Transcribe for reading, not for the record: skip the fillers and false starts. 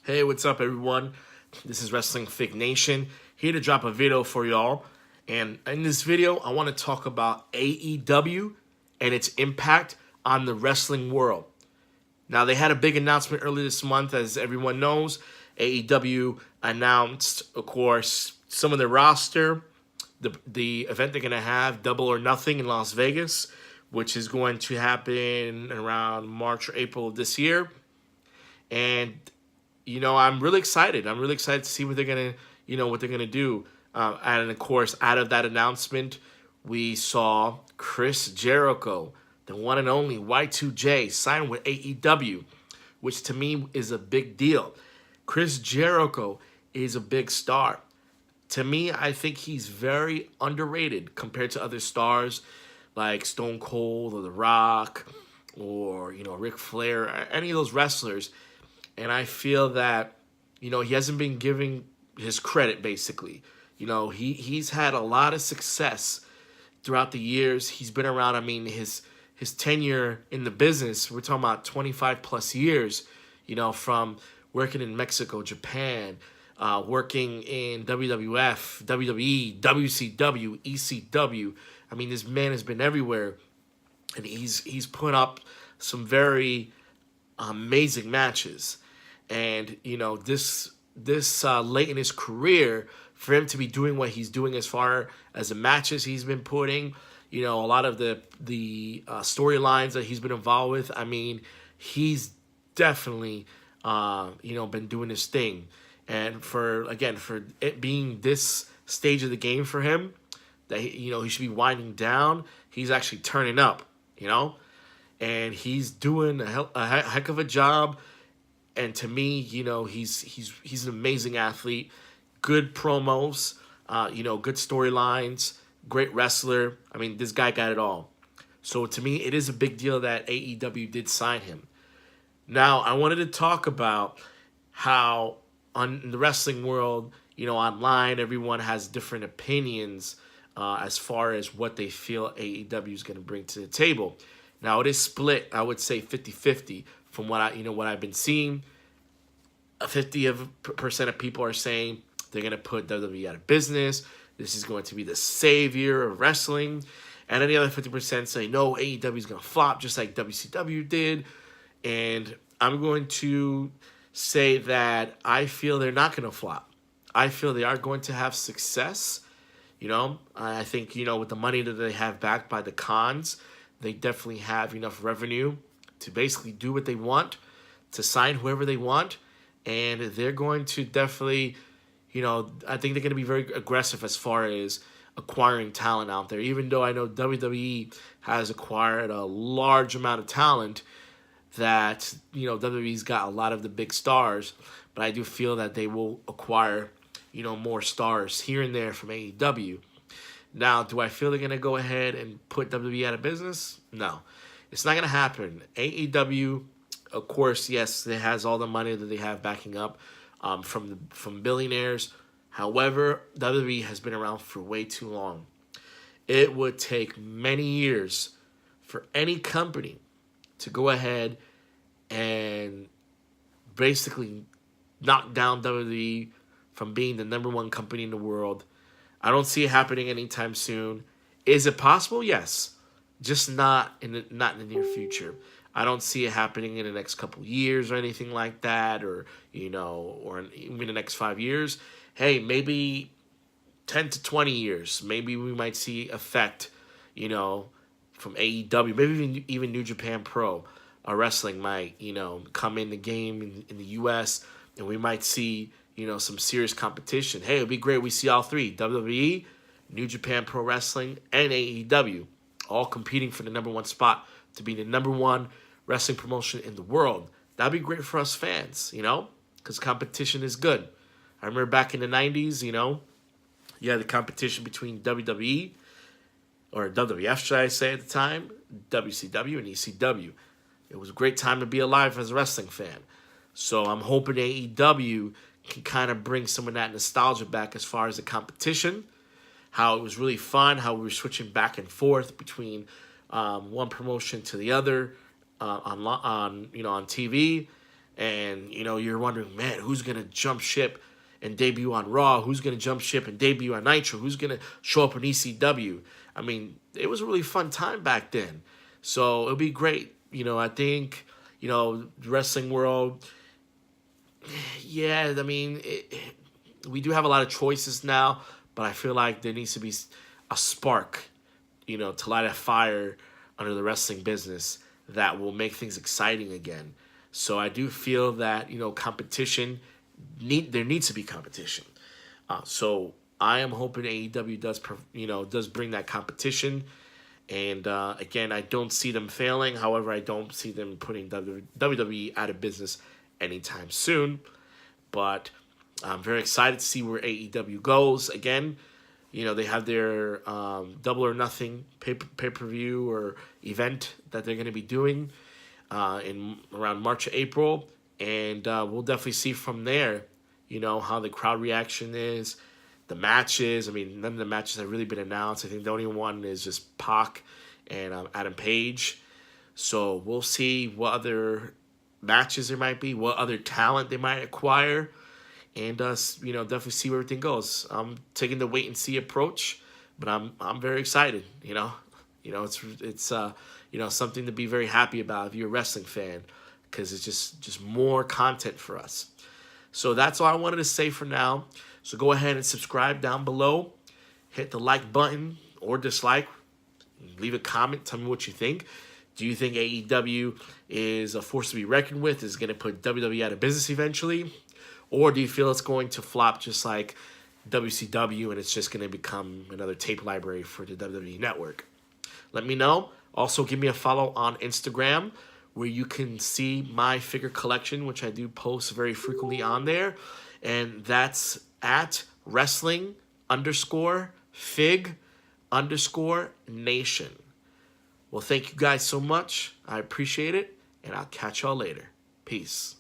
Hey, what's up, everyone? This is Wrestling Fake Nation, here to drop a video for y'all. And in this video, I want to talk about AEW and its impact on the wrestling world. Now, they had a big announcement earlier this month, as everyone knows. AEW announced, of course, some of their roster, the event they're going to have, Double or Nothing in Las Vegas, which is going to happen around March or April of this year. And I'm really excited. I'm really excited to see what they're gonna do. And of course, out of that announcement, we saw Chris Jericho, the one and only Y2J, sign with AEW, which to me is a big deal. Chris Jericho is a big star. To me, I think he's very underrated compared to other stars like Stone Cold or The Rock or Ric Flair, any of those wrestlers. And I feel that, he hasn't been giving his credit, basically. He's had a lot of success throughout the years. He's been around, his tenure in the business, we're talking about 25 plus years, from working in Mexico, Japan, working in WWF, WWE, WCW, ECW. This man has been everywhere. And he's put up some very amazing matches. And this late in his career, for him to be doing what he's doing as far as the matches he's been putting, a lot of the storylines that he's been involved with, he's definitely been doing his thing. And for it being this stage of the game for him, that he should be winding down, he's actually turning up, and he's doing a heck of a job. And to me, he's an amazing athlete, good promos, good storylines, great wrestler. This guy got it all. So to me, it is a big deal that AEW did sign him. Now, I wanted to talk about how in the wrestling world, online, everyone has different opinions as far as what they feel AEW is going to bring to the table. Now, it is split, I would say 50-50 from what I've been seeing. 50% of people are saying they're going to put WWE out of business. This is going to be the savior of wrestling. And then the other 50% say, no, AEW is going to flop just like WCW did. And I'm going to say that I feel they're not going to flop. I feel they are going to have success. I think, with the money that they have backed by the cons, they definitely have enough revenue to basically do what they want, to sign whoever they want. And they're going to definitely, I think they're going to be very aggressive as far as acquiring talent out there. Even though I know WWE has acquired a large amount of talent, that, WWE's got a lot of the big stars. But I do feel that they will acquire, more stars here and there from AEW. Now, do I feel they're going to go ahead and put WWE out of business? No. It's not going to happen. AEW, of course, yes, it has all the money that they have backing up from billionaires. However, WWE has been around for way too long. It would take many years for any company to go ahead and basically knock down WWE from being the number one company in the world. I don't see it happening anytime soon. Is it possible? Yes. Just not in the near future. I don't see it happening in the next couple years or anything like that, or or even the next 5 years. Hey, maybe 10 to 20 years. Maybe we might see effect, from AEW. Maybe even New Japan Pro Wrestling might, come in the game in the U.S. and we might see, some serious competition. Hey, it'd be great. We see all three: WWE, New Japan Pro Wrestling, and AEW, all competing for the number one spot to be the number one wrestling promotion in the world. That'd be great for us fans, because competition is good. I remember back in the 90s, you had the competition between WWE, or WWF, should I say at the time, WCW and ECW. It was a great time to be alive as a wrestling fan. So I'm hoping AEW can kind of bring some of that nostalgia back as far as the competition, how it was really fun, how we were switching back and forth between one promotion to the other on TV, And, you know, you're wondering, man, who's going to jump ship and debut on Raw? Who's going to jump ship and debut on Nitro? Who's going to show up on ECW? I mean, it was a really fun time back then. So it'll be great. You know, I think, you know, the wrestling world, yeah, I mean, we do have a lot of choices now, but I feel like there needs to be a spark, you know, to light a fire under the wrestling business that will make things exciting again. So I do feel that, you know, there needs to be competition. So I am hoping AEW does bring that competition. And again, I don't see them failing. However, I don't see them putting WWE out of business anytime soon. But I'm very excited to see where AEW goes. Again, you know, they have their Double or Nothing pay-per-view or event that they're going to be doing in around March or April. And we'll definitely see from there, you know, how the crowd reaction is, the matches. I mean, none of the matches have really been announced. I think the only one is just Pac and Adam Page. So we'll see what other matches there might be, what other talent they might acquire, and you know, definitely see where everything goes. I'm taking the wait and see approach, but I'm very excited. You know, it's you know, something to be very happy about if you're a wrestling fan, because it's just more content for us. So that's all I wanted to say for now. So go ahead and subscribe down below. Hit the like button or dislike. Leave a comment. Tell me what you think. Do you think AEW is a force to be reckoned with? Is going to put WWE out of business eventually? Or do you feel it's going to flop just like WCW and it's just going to become another tape library for the WWE network? Let me know. Also, give me a follow on Instagram where you can see my figure collection, which I do post very frequently on there. And that's at wrestling_fig_nation. Well, thank you guys so much. I appreciate it, and I'll catch y'all later. Peace.